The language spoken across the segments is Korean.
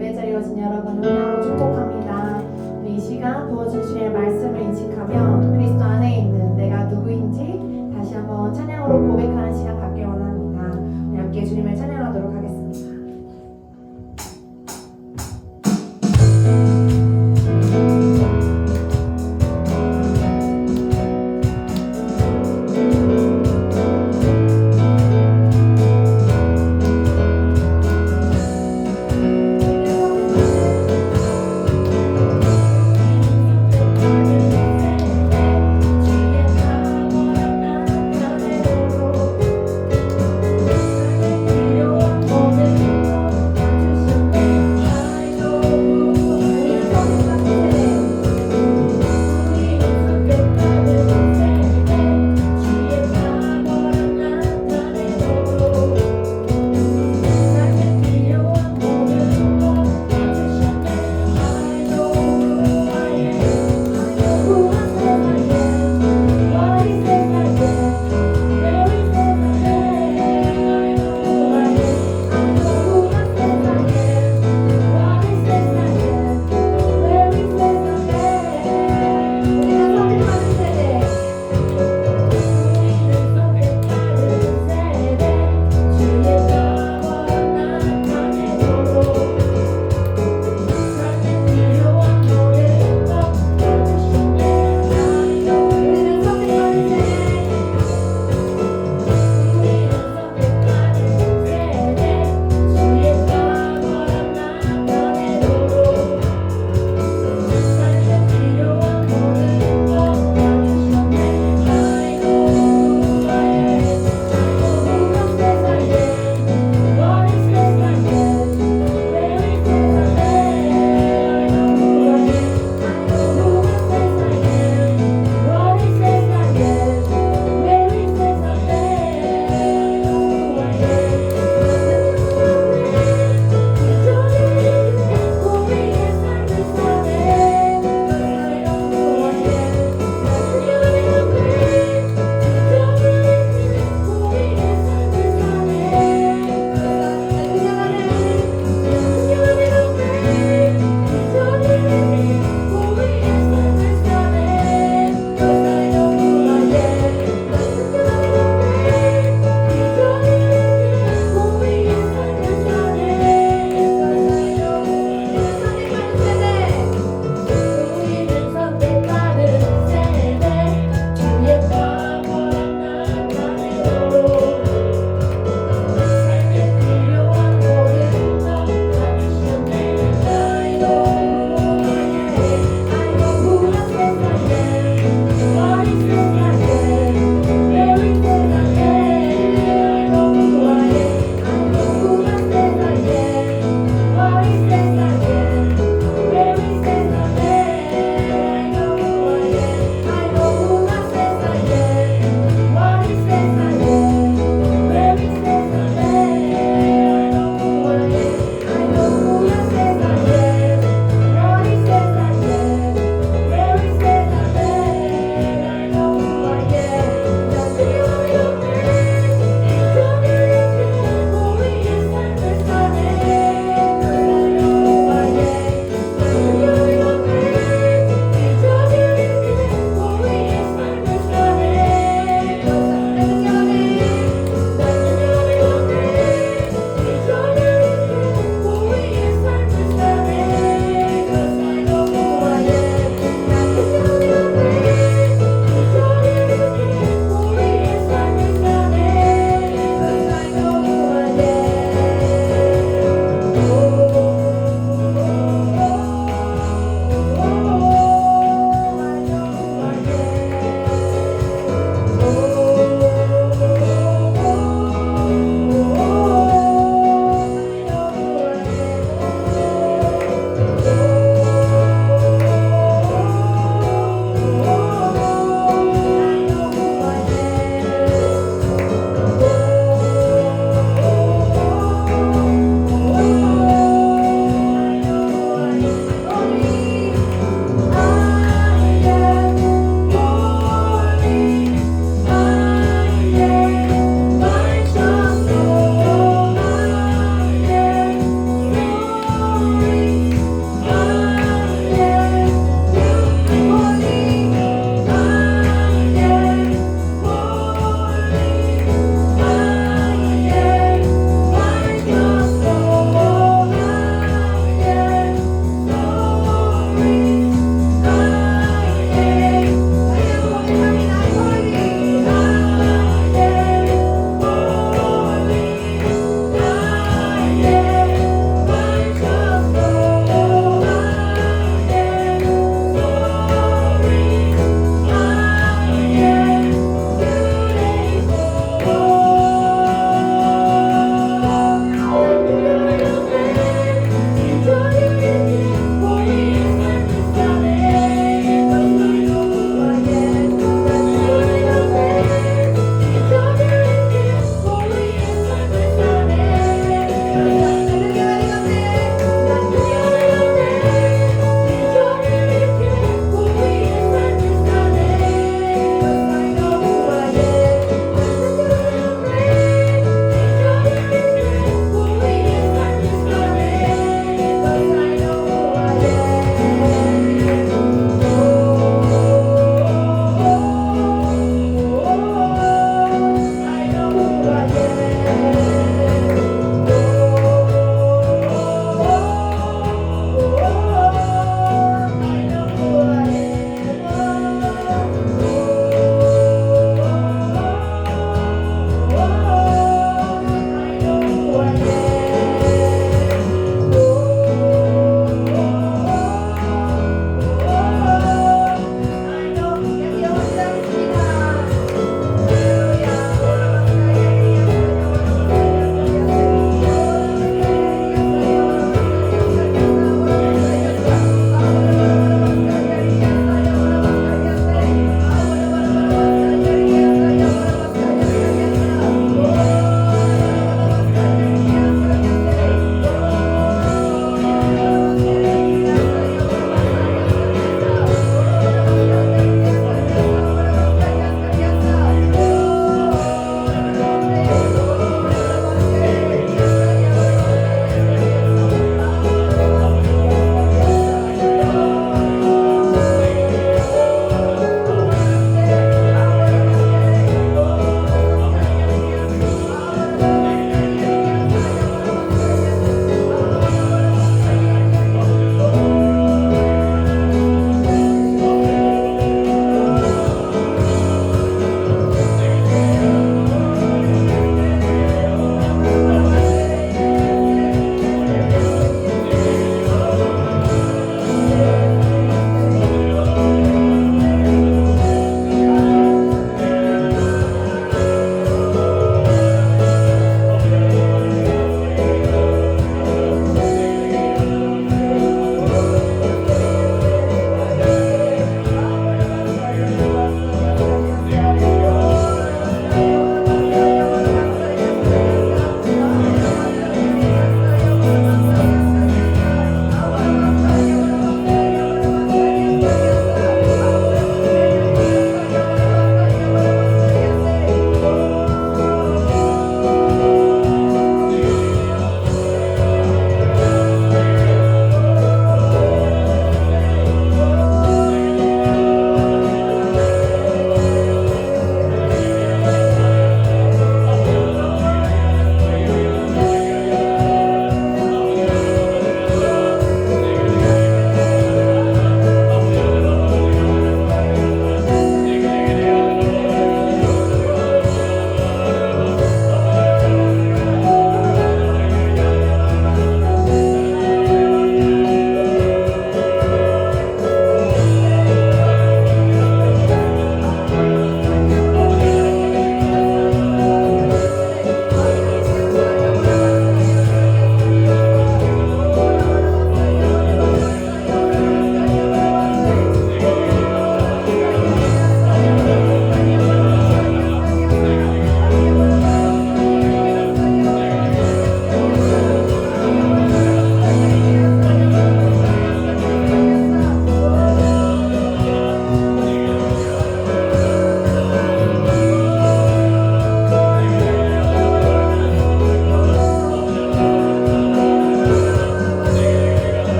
예배 자리에 오신 여러분을 환영하고 축복합니다. 우리 이 시간 부어주실 말씀을 인식하며 그리스도 안에 있는 내가 누구인지 다시 한번 찬양으로 고백하는 시간 갖길 원합니다. 우리 함께 주님을 찬양하도록 하겠습니다. 필요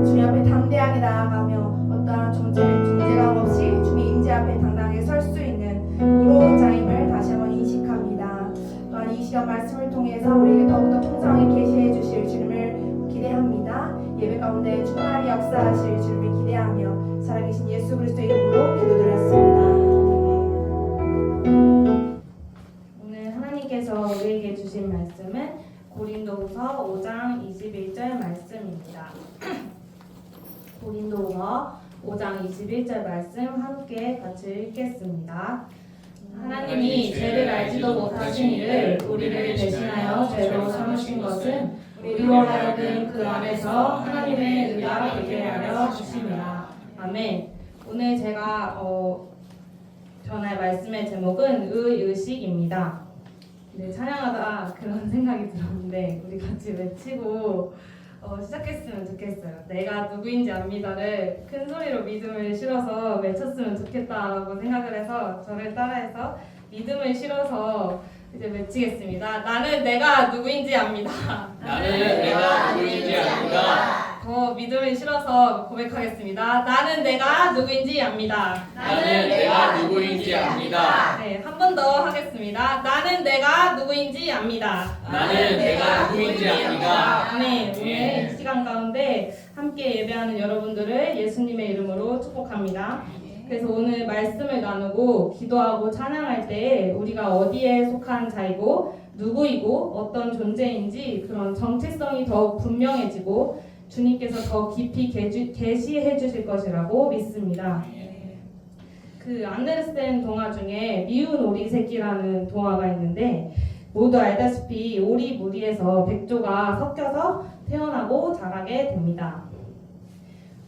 주님 앞에 담대하게 나아가며 어떠한 존재감 없이 주님 임재 앞에 당당하게 설 수 있는 의로운 자임을 다시 한번 인식합니다. 또한 이 시간 말씀을 통해서 우리에게 더욱더 풍성하게 계시해 주실 주님을 기대합니다. 예배 가운데 충만하게 역사하실 주님을 기대하며 살아계신 예수 그리스도의 이름으로 기도드렸습니다. 오늘 하나님께서 우리에게 주신 말씀은 고린도후서 5장 21절 말씀입니다. 고린도후서 5장 21절 말씀 함께 같이 읽겠습니다. 하나님이 죄를 알지도 못하신 이를 우리를 대신하여 죄로 삼으신 것은 우리로 하여금 그 안에서 하나님의 의가 되게 하려 하심이라. 아멘. 오늘 제가 전할 말씀의 제목은 의식입니다. 네, 찬양하다 그런 생각이 들었는데 우리 같이 외치고 시작했으면 좋겠어요. 내가 누구인지 압니다를 큰 소리로 믿음을 실어서 외쳤으면 좋겠다라고 생각을 해서 저를 따라해서 믿음을 실어서 이제 외치겠습니다. 나는 내가 누구인지 압니다. 나는 내가 누구인지 압니다. 더 믿음을 실어서 고백하겠습니다. 나는 내가 누구인지 압니다. 나는 내가 누구인지 압니다. 네, 한 번 더 하겠습니다. 나는 내가 누구인지 압니다. 나는 내가 누구인지 압니다. 네, 오늘 이 시간 가운데 함께 예배하는 여러분들을 예수님의 이름으로 축복합니다. 그래서 오늘 말씀을 나누고 기도하고 찬양할 때 우리가 어디에 속한 자이고 누구이고 어떤 존재인지 그런 정체성이 더욱 분명해지고 주님께서 더 깊이 계시해 주실 것이라고 믿습니다. 그 안데르센 동화 중에 미운 오리 새끼라는 동화가 있는데 모두 알다시피 오리 무리에서 백조가 섞여서 태어나고 자라게 됩니다.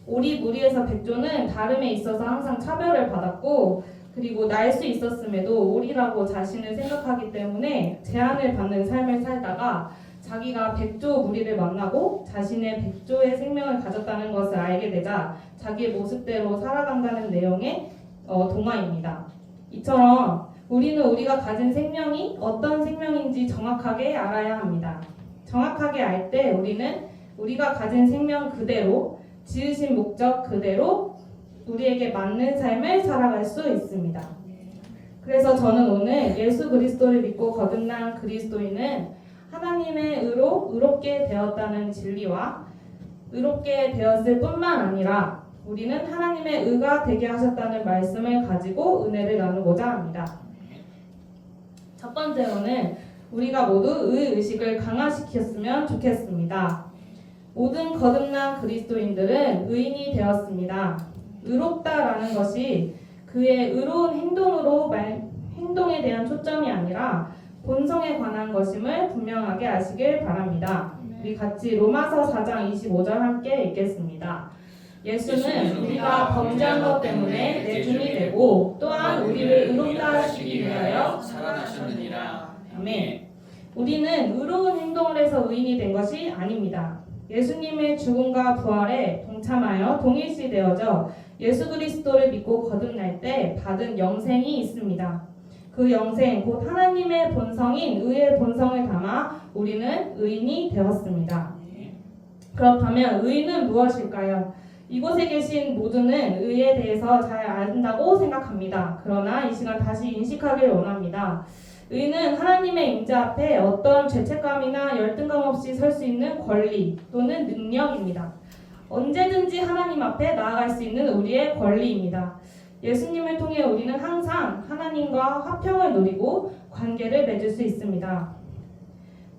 오리 무리에서 백조는 다름에 있어서 항상 차별을 받았고 그리고 날 수 있었음에도 오리라고 자신을 생각하기 때문에 제한을 받는 삶을 살다가 자기가 백조 무리를 만나고 자신의 백조의 생명을 가졌다는 것을 알게 되자 자기의 모습대로 살아간다는 내용의 동화입니다. 이처럼 우리는 우리가 가진 생명이 어떤 생명인지 정확하게 알아야 합니다. 정확하게 알 때 우리는 우리가 가진 생명 그대로 지으신 목적 그대로 우리에게 맞는 삶을 살아갈 수 있습니다. 그래서 저는 오늘 예수 그리스도를 믿고 거듭난 그리스도인은 하나님의 의로 의롭게 되었다는 진리와 의롭게 되었을 뿐만 아니라 우리는 하나님의 의가 되게 하셨다는 말씀을 가지고 은혜를 나누고자 합니다. 첫 번째로는 우리가 모두 의식을 강화시켰으면 좋겠습니다. 모든 거듭난 그리스도인들은 의인이 되었습니다. 의롭다라는 것이 그의 의로운 행동에 대한 초점이 아니라 본성에 관한 것임을 분명하게 아시길 바랍니다. 우리 같이 로마서 4장 25절 함께 읽겠습니다. 예수는 우리가 범죄한 것 때문에 내줌이 되고 또한 우리를 의롭다 하시기 위하여 살아나셨느니라. 아멘. 우리는 의로운 행동을 해서 의인이 된 것이 아닙니다. 예수님의 죽음과 부활에 동참하여 동일시되어져 예수 그리스도를 믿고 거듭날 때 받은 영생이 있습니다. 그 영생 곧 하나님의 본성인 의의 본성을 담아 우리는 의인이 되었습니다. 그렇다면 의는 무엇일까요? 이곳에 계신 모두는 의에 대해서 잘 안다고 생각합니다. 그러나 이 시간 다시 인식하길 원합니다. 의는 하나님의 임재 앞에 어떤 죄책감이나 열등감 없이 설 수 있는 권리 또는 능력입니다. 언제든지 하나님 앞에 나아갈 수 있는 우리의 권리입니다. 예수님을 통해 우리는 항상 하나님과 화평을 누리고 관계를 맺을 수 있습니다.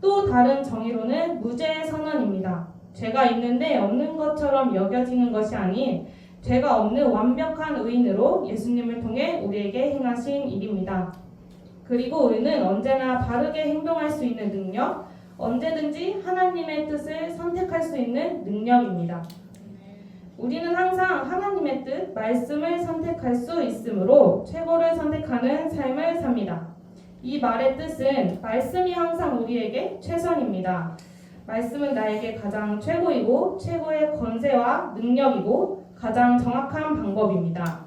또 다른 정의로는 무죄의 선언입니다. 죄가 있는데 없는 것처럼 여겨지는 것이 아닌 죄가 없는 완벽한 의인으로 예수님을 통해 우리에게 행하신 일입니다. 그리고 의는 언제나 바르게 행동할 수 있는 능력, 언제든지 하나님의 뜻을 선택할 수 있는 능력입니다. 우리는 항상 하나님의 뜻, 말씀을 선택할 수 있으므로 최고를 선택하는 삶을 삽니다. 이 말의 뜻은 말씀이 항상 우리에게 최선입니다. 말씀은 나에게 가장 최고이고 최고의 권세와 능력이고 가장 정확한 방법입니다.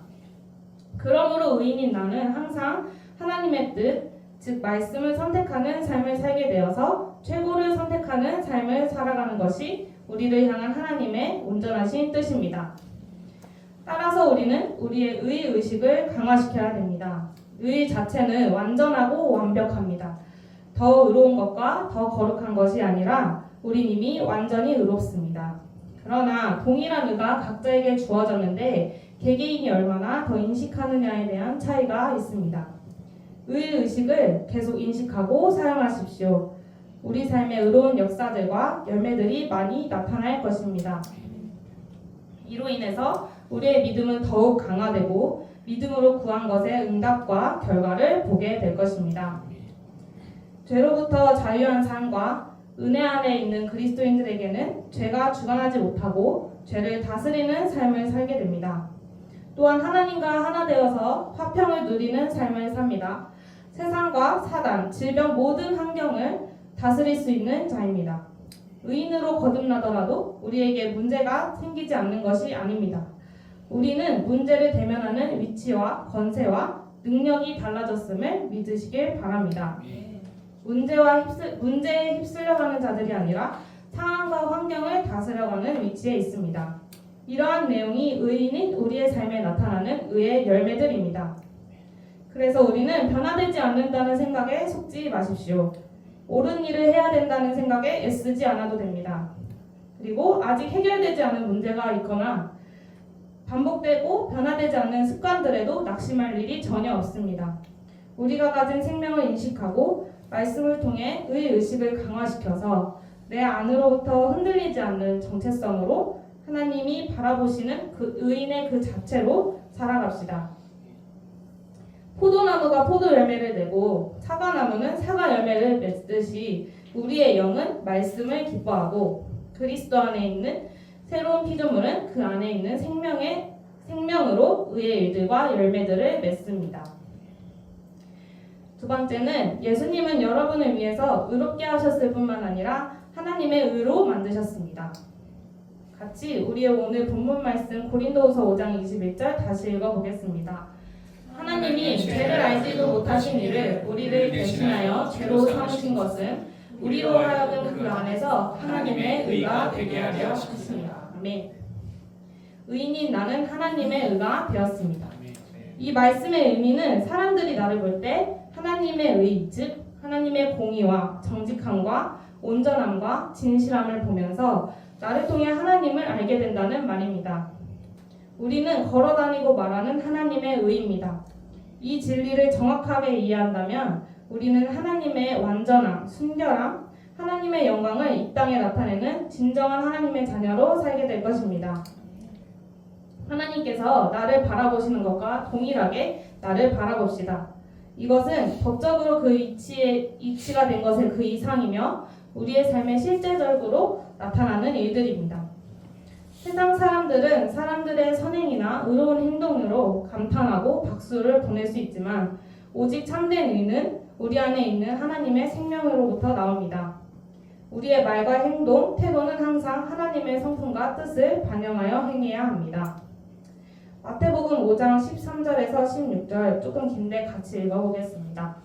그러므로 의인인 나는 항상 하나님의 뜻, 즉 말씀을 선택하는 삶을 살게 되어서 최고를 선택하는 삶을 살아가는 것이 우리를 향한 하나님의 온전하신 뜻입니다. 따라서 우리는 우리의 의식을 강화시켜야 됩니다. 의 자체는 완전하고 완벽합니다. 더 의로운 것과 더 거룩한 것이 아니라 우린 이미 완전히 의롭습니다. 그러나 동일한 의가 각자에게 주어졌는데 개개인이 얼마나 더 인식하느냐에 대한 차이가 있습니다. 의식을 계속 인식하고 사용하십시오. 우리 삶의 의로운 역사들과 열매들이 많이 나타날 것입니다. 이로 인해서 우리의 믿음은 더욱 강화되고 믿음으로 구한 것의 응답과 결과를 보게 될 것입니다. 죄로부터 자유한 삶과 은혜 아래 있는 그리스도인들에게는 죄가 주관하지 못하고 죄를 다스리는 삶을 살게 됩니다. 또한 하나님과 하나 되어서 화평을 누리는 삶을 삽니다. 세상과 사단, 질병 모든 환경을 다스릴 수 있는 자입니다. 의인으로 거듭나더라도 우리에게 문제가 생기지 않는 것이 아닙니다. 우리는 문제를 대면하는 위치와 권세와 능력이 달라졌음을 믿으시길 바랍니다. 문제에 휩쓸려가는 자들이 아니라 상황과 환경을 다스려가는 위치에 있습니다. 이러한 내용이 의인인 우리의 삶에 나타나는 의의 열매들입니다. 그래서 우리는 변화되지 않는다는 생각에 속지 마십시오. 옳은 일을 해야 된다는 생각에 애쓰지 않아도 됩니다. 그리고 아직 해결되지 않은 문제가 있거나 반복되고 변화되지 않는 습관들에도 낙심할 일이 전혀 없습니다. 우리가 가진 생명을 인식하고 말씀을 통해 의식을 강화시켜서 내 안으로부터 흔들리지 않는 정체성으로 하나님이 바라보시는 그 의인의 그 자체로 살아갑시다. 포도나무가 포도 열매를 내고 사과나무는 사과 열매를 맺듯이 우리의 영은 말씀을 기뻐하고 그리스도 안에 있는 새로운 피조물은 그 안에 있는 생명으로 의의 일들과 열매들을 맺습니다. 두 번째는 예수님은 여러분을 위해서 의롭게 하셨을 뿐만 아니라 하나님의 의로 만드셨습니다. 같이 우리의 오늘 본문 말씀 고린도후서 5장 21절 다시 읽어보겠습니다. 하나님이 죄를 알지도 못하신 이를 우리를 대신하여 죄로 삼으신 것은 우리로 하여금 그 안에서 하나님의 의가 되게 하려 하셨습니다. 아멘. 의인인 나는 하나님의 의가 되었습니다. 이 말씀의 의미는 사람들이 나를 볼 때 하나님의 의, 즉 하나님의 공의와 정직함과 온전함과 진실함을 보면서 나를 통해 하나님을 알게 된다는 말입니다. 우리는 걸어다니고 말하는 하나님의 의입니다. 이 진리를 정확하게 이해한다면 우리는 하나님의 완전함, 순결함, 하나님의 영광을 이 땅에 나타내는 진정한 하나님의 자녀로 살게 될 것입니다. 하나님께서 나를 바라보시는 것과 동일하게 나를 바라봅시다. 이것은 법적으로 그 이치가 된 것의 그 이상이며 우리의 삶에 실제적으로 나타나는 일들입니다. 세상 사람들은 사람들의 선행이나 의로운 행동으로 감탄하고 박수를 보낼 수 있지만 오직 참된 의는 우리 안에 있는 하나님의 생명으로부터 나옵니다. 우리의 말과 행동, 태도는 항상 하나님의 성품과 뜻을 반영하여 행해야 합니다. 마태복음 5장 13절에서 16절 조금 긴데 같이 읽어보겠습니다.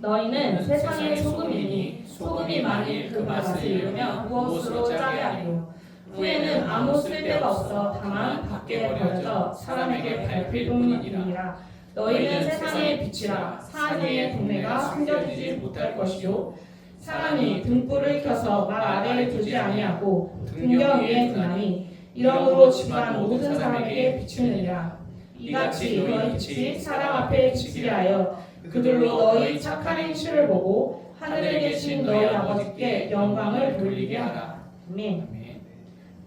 너희는 세상의 소금이니 소금이 만일 그 맛을 잃으면 무엇으로 짜게 하리요. 후에는 아무 쓸데가 없어 다만 밖에 버려져 사람에게 밟힐 뿐이니라. 너희는 세상의 빛이라. 사내의 동네가 숨겨지지 못할 것이요 사람이 등불을 켜서 말 아래에 두지 아니하고 등경 위에 두나니 이러므로 집안 모든 사람에게 비추느니라. 이같이 너희 빛이 사람 앞에 비치게 하여 그들로 너희 착한 행실을 보고 하늘에 계신 너희 아버지께 영광을 돌리게 하라. 아멘.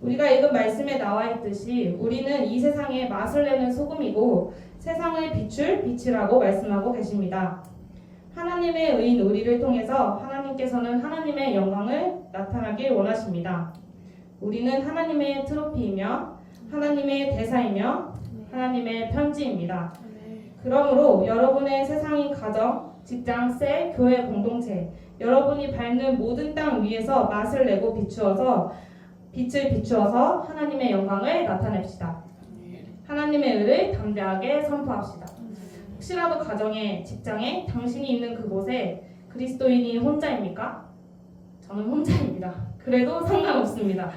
우리가 읽은 말씀에 나와 있듯이 우리는 이 세상에 맛을 내는 소금이고 세상을 비출 빛이라고 말씀하고 계십니다. 하나님의 의인 우리를 통해서 하나님께서는 하나님의 영광을 나타나길 원하십니다. 우리는 하나님의 트로피이며 하나님의 대사이며 하나님의 편지입니다. 그러므로 여러분의 세상인 가정, 직장, 셀, 교회 공동체, 여러분이 밟는 모든 땅 위에서 맛을 내고 빛을 비추어서 하나님의 영광을 나타냅시다. 하나님의 의를 담대하게 선포합시다. 혹시라도 가정에, 직장에, 당신이 있는 그곳에 그리스도인이 혼자입니까? 저는 혼자입니다. 그래도 상관없습니다.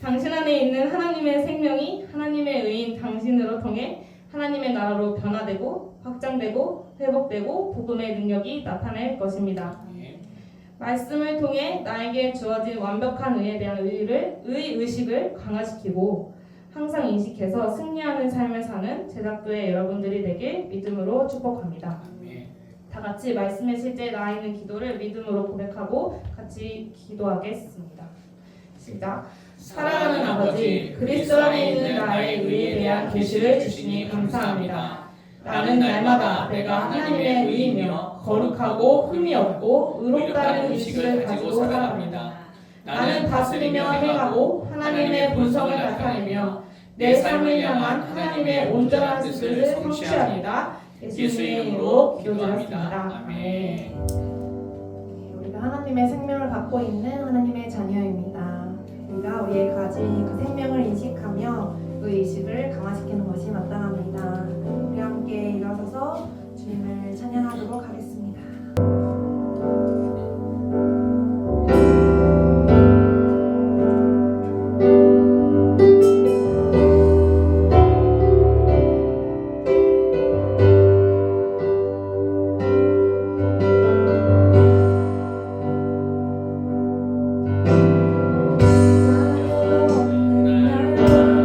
당신 안에 있는 하나님의 생명이 하나님의 의인 당신으로 통해 하나님의 나라로 변화되고 확장되고 회복되고 복음의 능력이 나타날 것입니다. 말씀을 통해 나에게 주어진 완벽한 의에 대한 의의식을 강화시키고 항상 인식해서 승리하는 삶을 사는 제작교회 여러분들이 되길 믿음으로 축복합니다. 다 같이 말씀의 실제 나 있는 기도를 믿음으로 고백하고 같이 기도하겠습니다. 시작. 사랑하는 아버지, 그리스도 안에 있는 나의 의에 대한 계시를 주시니 감사합니다. 나는 날마다 내가 하나님의 의이며 거룩하고 흠이 없고 의롭다는 의식을 가지고 살아갑니다. 나는 다스리며 행하고 하나님의 본성을 나타내며 내 삶을 향한 하나님의 온전한 뜻을 성취합니다. 예수님의 이름으로 기도드렸습니다. 아멘. 우리가 하나님의 생명을 갖고 있는 하나님의 자녀입니다. 우리가 우리의 가진 그 생명을 인식하며 그 의식을 강화시키는 것이 마땅합니다. 우리 함께 일어서서 주님을 찬양하도록 하겠습니다. 날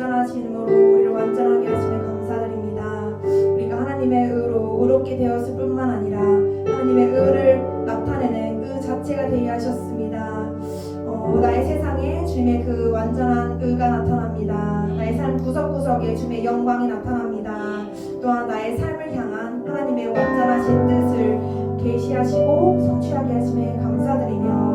완전하심으로 우리를 완전하게 하시며 감사드립니다. 우리가 하나님의 의로 의롭게 되었을 뿐만 아니라 하나님의 의를 나타내는 의 자체가 되게 하셨습니다. 나의 세상에 주님의 그 완전한 의가 나타납니다. 나의 삶 구석구석에 주님의 영광이 나타납니다. 또한 나의 삶을 향한 하나님의 완전하신 뜻을 계시하시고 성취하게 하심에 감사드리며